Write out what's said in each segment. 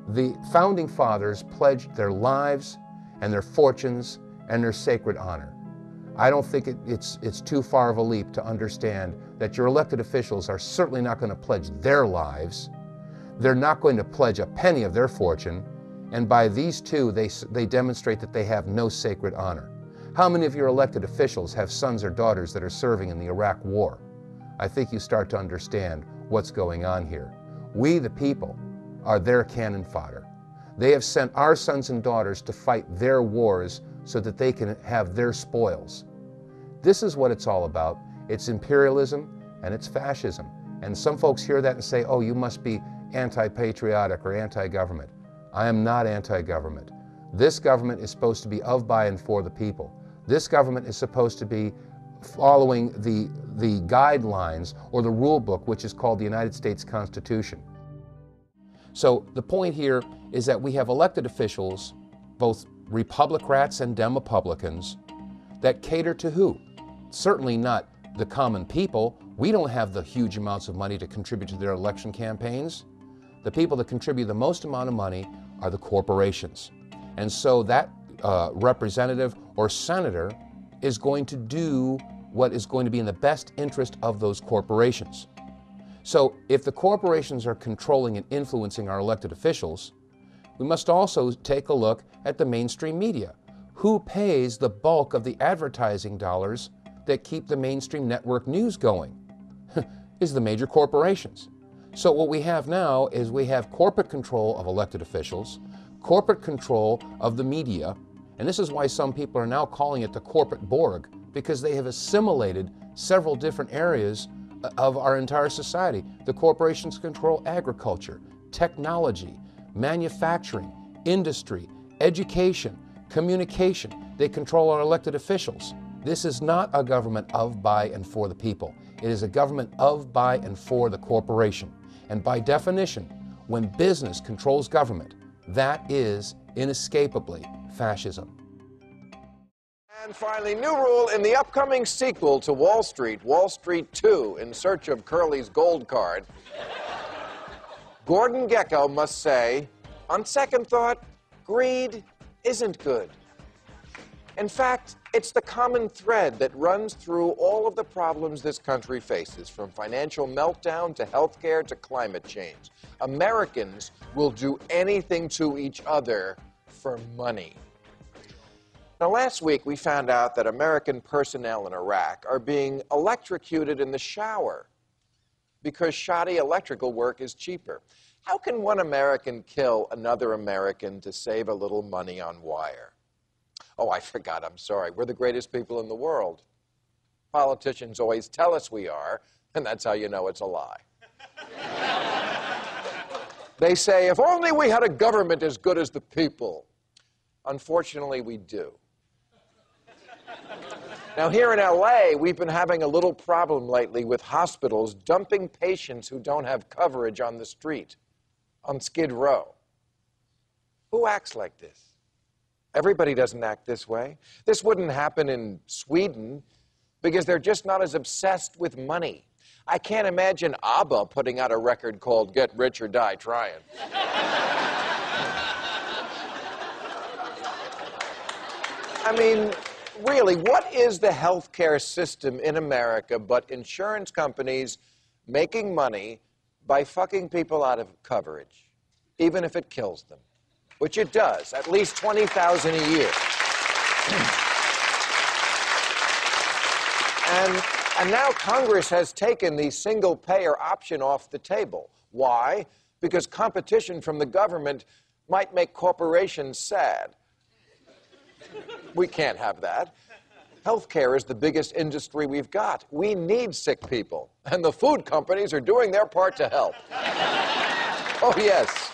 The Founding Fathers pledged their lives and their fortunes and their sacred honor. I don't think it's too far of a leap to understand that your elected officials are certainly not going to pledge their lives. They're not going to pledge a penny of their fortune. And by these two, they demonstrate that they have no sacred honor. How many of your elected officials have sons or daughters that are serving in the Iraq War? I think you start to understand what's going on here. We, the people, are their cannon fodder. They have sent our sons and daughters to fight their wars so that they can have their spoils. This is what it's all about. It's imperialism and it's fascism. And some folks hear that and say, oh, you must be anti-patriotic or anti-government. I am not anti-government. This government is supposed to be of, by, and for the people. This government is supposed to be following the guidelines or the rule book, which is called the United States Constitution. So the point here is that we have elected officials, both Republicrats and Demopublicans, that cater to who? Certainly not the common people. We don't have the huge amounts of money to contribute to their election campaigns. The people that contribute the most amount of money are the corporations. And so that representative or senator is going to do what is going to be in the best interest of those corporations. So if the corporations are controlling and influencing our elected officials, we must also take a look at the mainstream media. Who pays the bulk of the advertising dollars that keep the mainstream network news going? Is the major corporations. So what we have now is we have corporate control of elected officials, corporate control of the media, and this is why some people are now calling it the corporate Borg, because they have assimilated several different areas of our entire society. The corporations control agriculture, technology, manufacturing, industry, education, communication. They control our elected officials. This is not a government of, by, and for the people. It is a government of, by, and for the corporation. And by definition, when business controls government, that is inescapably fascism. And finally, new rule in the upcoming sequel to Wall Street, Wall Street 2, In Search of Curly's Gold Card. Gordon Gekko must say, on second thought, greed isn't good. In fact, it's the common thread that runs through all of the problems this country faces, from financial meltdown to healthcare to climate change. Americans will do anything to each other for money. Now, last week we found out that American personnel in Iraq are being electrocuted in the shower because shoddy electrical work is cheaper. How can one American kill another American to save a little money on wire? Oh, I forgot, I'm sorry. We're the greatest people in the world. Politicians always tell us we are, and that's how you know it's a lie. They say, if only we had a government as good as the people. Unfortunately, we do. Now, here in LA, we've been having a little problem lately with hospitals dumping patients who don't have coverage on the street, on Skid Row. Who acts like this? Everybody doesn't act this way. This wouldn't happen in Sweden because they're just not as obsessed with money. I can't imagine ABBA putting out a record called Get Rich or Die Trying. I mean, really, what is the healthcare system in America but insurance companies making money by fucking people out of coverage, even if it kills them? Which it does, at least $20,000 a year. And now Congress has taken the single-payer option off the table. Why? Because competition from the government might make corporations sad. We can't have that. Healthcare is the biggest industry we've got. We need sick people, and the food companies are doing their part to help. Oh, yes.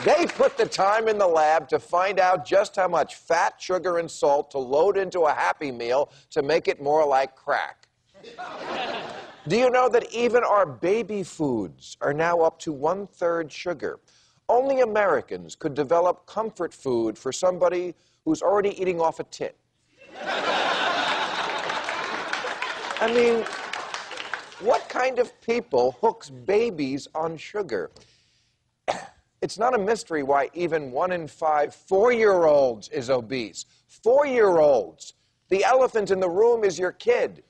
They put the time in the lab to find out just how much fat, sugar, and salt to load into a Happy Meal to make it more like crack. Do you know that even our baby foods are now up to 1/3 sugar? Only Americans could develop comfort food for somebody who's already eating off a tit. I mean, what kind of people hooks babies on sugar? It's not a mystery why even 1 in 5 4-year-olds is obese. 4-year-olds. The elephant in the room is your kid.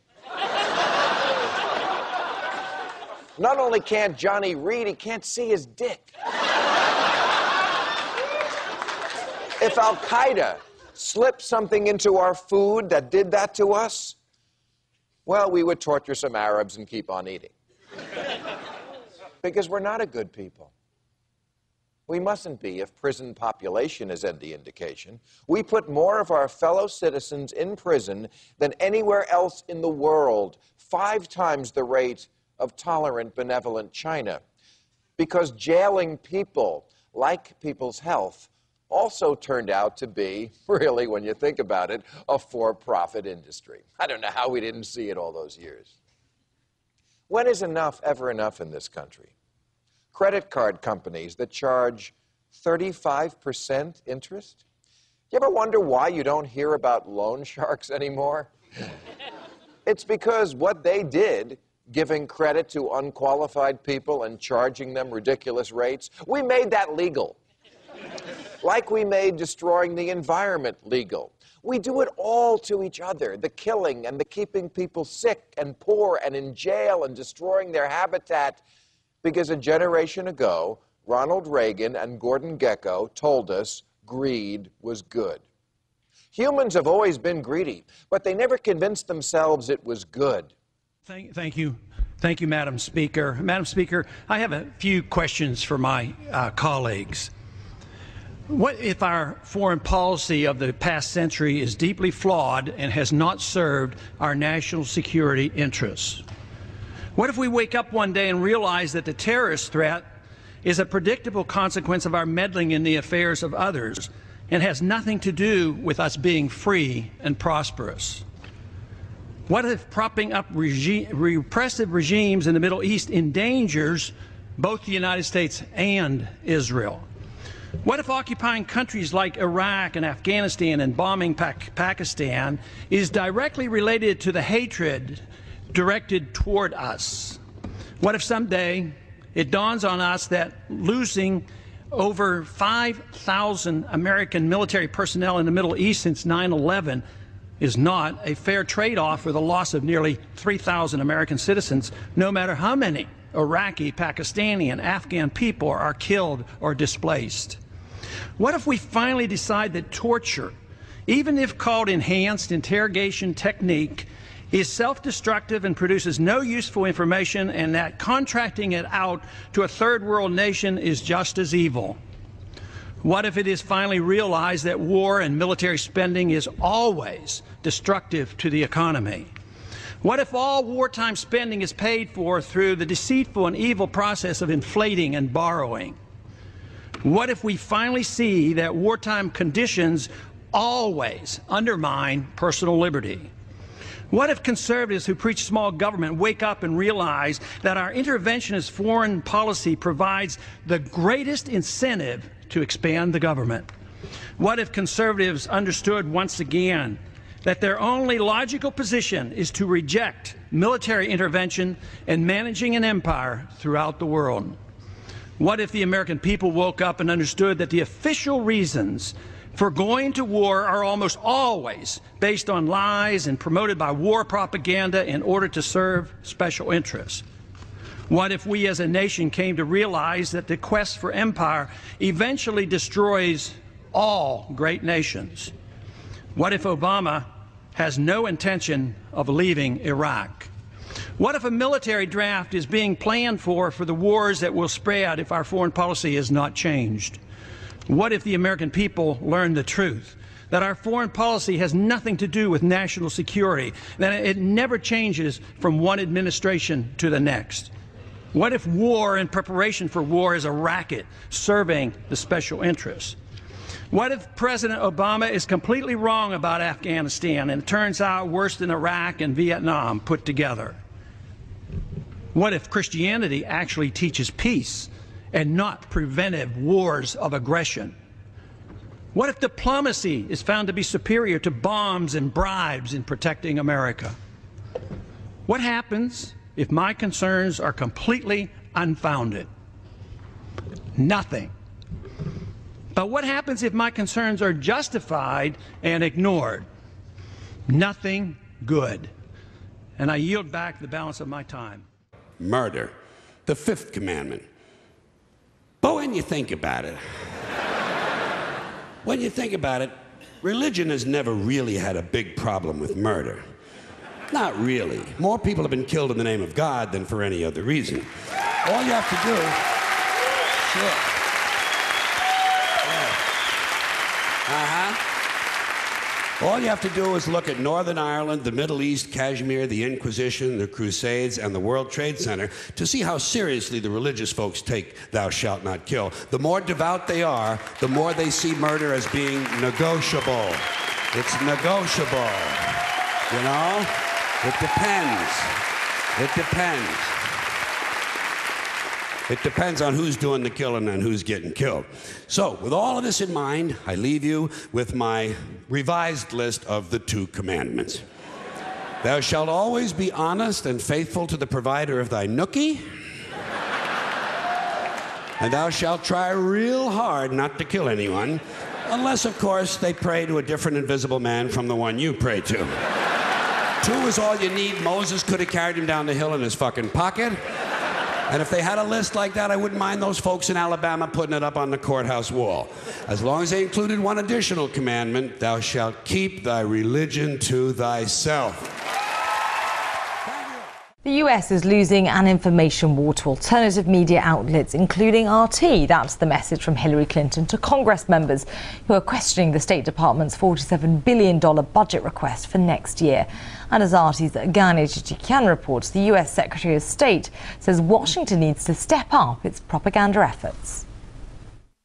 Not only can't Johnny read, he can't see his dick. If Al-Qaeda slipped something into our food that did that to us, well, we would torture some Arabs and keep on eating. Because we're not a good people. We mustn't be if prison population is any indication. We put more of our fellow citizens in prison than anywhere else in the world, 5 times the rate of tolerant, benevolent China. Because jailing people, like people's health, also turned out to be, really, when you think about it, a for-profit industry. I don't know how we didn't see it all those years. When is enough ever enough in this country? Credit card companies that charge 35% interest? You ever wonder why you don't hear about loan sharks anymore? It's because what they did, giving credit to unqualified people and charging them ridiculous rates, we made that legal. Like we made destroying the environment legal. We do it all to each other, the killing and the keeping people sick and poor and in jail and destroying their habitat, because a generation ago, Ronald Reagan and Gordon Gekko told us greed was good. Humans have always been greedy, but they never convinced themselves it was good. Thank you. Thank you, Madam Speaker. Madam Speaker, I have a few questions for my colleagues. What if our foreign policy of the past century is deeply flawed and has not served our national security interests? What if we wake up one day and realize that the terrorist threat is a predictable consequence of our meddling in the affairs of others and has nothing to do with us being free and prosperous? What if propping up repressive regimes in the Middle East endangers both the United States and Israel? What if occupying countries like Iraq and Afghanistan and bombing Pakistan is directly related to the hatred directed toward us? What if someday it dawns on us that losing over 5,000 American military personnel in the Middle East since 9/11 is not a fair trade-off for the loss of nearly 3,000 American citizens, no matter how many Iraqi, Pakistani, and Afghan people are killed or displaced? What if we finally decide that torture, even if called enhanced interrogation technique, is self-destructive and produces no useful information, and that contracting it out to a third world nation is just as evil? What if it is finally realized that war and military spending is always destructive to the economy? What if all wartime spending is paid for through the deceitful and evil process of inflating and borrowing? What if we finally see that wartime conditions always undermine personal liberty? What if conservatives who preach small government wake up and realize that our interventionist foreign policy provides the greatest incentive to expand the government? What if conservatives understood once again that their only logical position is to reject military intervention and managing an empire throughout the world? What if the American people woke up and understood that the official reasons for going to war are almost always based on lies and promoted by war propaganda in order to serve special interests? What if we as a nation came to realize that the quest for empire eventually destroys all great nations? What if Obama has no intention of leaving Iraq? What if a military draft is being planned for the wars that will spread if our foreign policy is not changed? What if the American people learn the truth, that our foreign policy has nothing to do with national security, that it never changes from one administration to the next? What if war and preparation for war is a racket serving the special interests? What if President Obama is completely wrong about Afghanistan and it turns out worse than Iraq and Vietnam put together? What if Christianity actually teaches peace and not preventive wars of aggression? What if diplomacy is found to be superior to bombs and bribes in protecting America? What happens if my concerns are completely unfounded? Nothing. But what happens if my concerns are justified and ignored? Nothing good. And I yield back the balance of my time. Murder, the fifth commandment. But when you think about it, religion has never really had a big problem with murder. Not really. More people have been killed in the name of God than for any other reason. All you have to do, sure. All you have to do is look at Northern Ireland, the Middle East, Kashmir, the Inquisition, the Crusades, and the World Trade Center to see how seriously the religious folks take thou shalt not kill. The more devout they are, the more they see murder as being negotiable. It's negotiable, you know? It depends. It depends. It depends on who's doing the killing and who's getting killed. So, with all of this in mind, I leave you with my revised list of the 2 commandments. Thou shalt always be honest and faithful to the provider of thy nookie. And thou shalt try real hard not to kill anyone, unless, of course, they pray to a different invisible man from the one you pray to. 2 is all you need. Moses could have carried him down the hill in his fucking pocket. And if they had a list like that, I wouldn't mind those folks in Alabama putting it up on the courthouse wall. As long as they included one additional commandment, thou shalt keep thy religion to thyself. The US is losing an information war to alternative media outlets, including RT. That's the message from Hillary Clinton to Congress members who are questioning the State Department's $47 billion budget request for next year. And as RT's Gane Chichikian reports, the US Secretary of State says Washington needs to step up its propaganda efforts.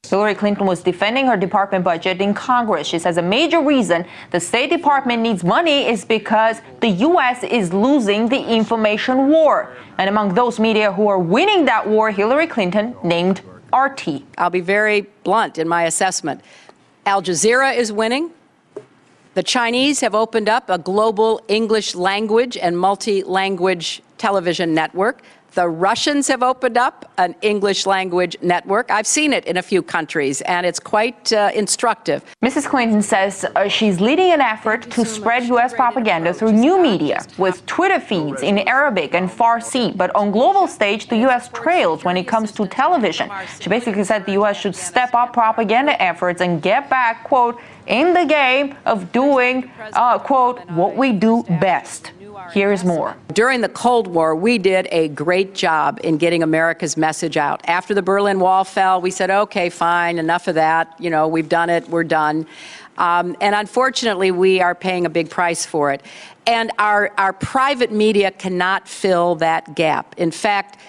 Hillary Clinton was defending her department budget in Congress. She says a major reason the State Department needs money is because the U.S. is losing the information war. And among those media who are winning that war, Hillary Clinton named RT. I'll be very blunt in my assessment. Al Jazeera is winning. The Chinese have opened up a global English language and multi-language television network. The Russians have opened up an English language network. I've seen it in a few countries, and it's quite instructive. Mrs. Clinton says she's leading an effort to spread U.S. propaganda through new media, with Twitter feeds in Arabic and Farsi. But on global stage, the U.S. trails when it comes to television. She basically said the U.S. should step up propaganda efforts and get back, quote, in the game of doing, quote, what we do best. Here's more. During the Cold War, we did a great job in getting America's message out. After the Berlin Wall fell, we said, okay, fine, enough of that. You know, we've done it, we're done. And unfortunately, we are paying a big price for it. And our private media cannot fill that gap. In fact,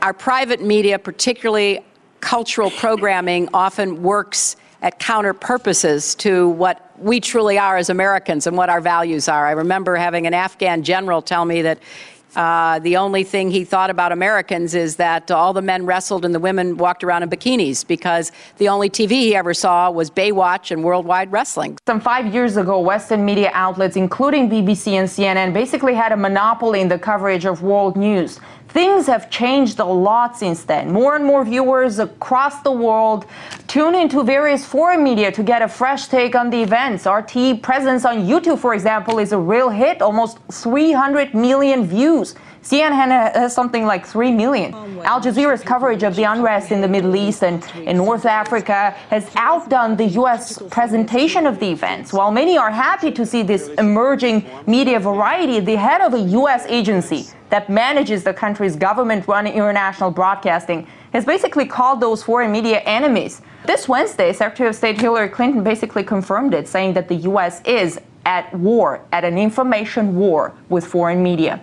our private media, particularly cultural programming, often works at counter purposes to what we truly are as Americans and what our values are. I remember having an Afghan general tell me that the only thing he thought about Americans is that all the men wrestled and the women walked around in bikinis, because the only TV he ever saw was Baywatch and Worldwide Wrestling. Some 5 years ago, Western media outlets, including BBC and CNN, basically had a monopoly in the coverage of world news. Things have changed a lot since then. More and more viewers across the world tune into various foreign media to get a fresh take on the events. RT presence on YouTube, for example, is a real hit, almost 300 million views. CNN has something like 3 million. Al Jazeera's coverage of the unrest in the Middle East and in North Africa has outdone the U.S. presentation of the events. While many are happy to see this emerging media variety, the head of a U.S. agency that manages the country's government-run international broadcasting has basically called those foreign media enemies. This Wednesday, Secretary of State Hillary Clinton basically confirmed it, saying that the U.S. is at war, at an information war with foreign media.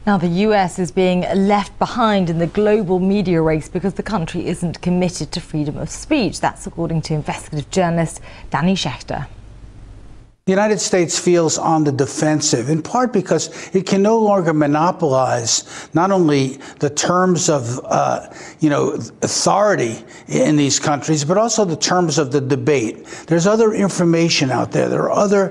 Now, the US is being left behind in the global media race because the country isn't committed to freedom of speech. That's according to investigative journalist Danny Schechter. The United States feels on the defensive, in part because it can no longer monopolize not only the terms of, authority in these countries, but also the terms of the debate. There's other information out there. There are other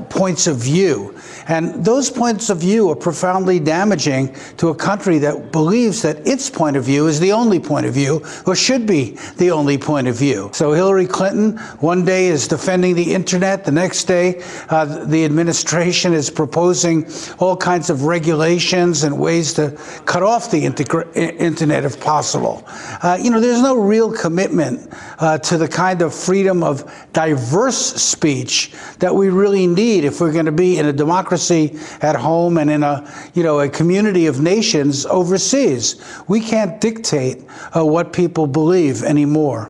points of view. And those points of view are profoundly damaging to a country that believes that its point of view is the only point of view, or should be the only point of view. So Hillary Clinton one day is defending the internet, the next day the administration is proposing all kinds of regulations and ways to cut off the internet if possible. There's no real commitment to the kind of freedom of diverse speech that we really need if we're going to be in a democracy at home and in a community of nations overseas. We can't dictate what people believe anymore.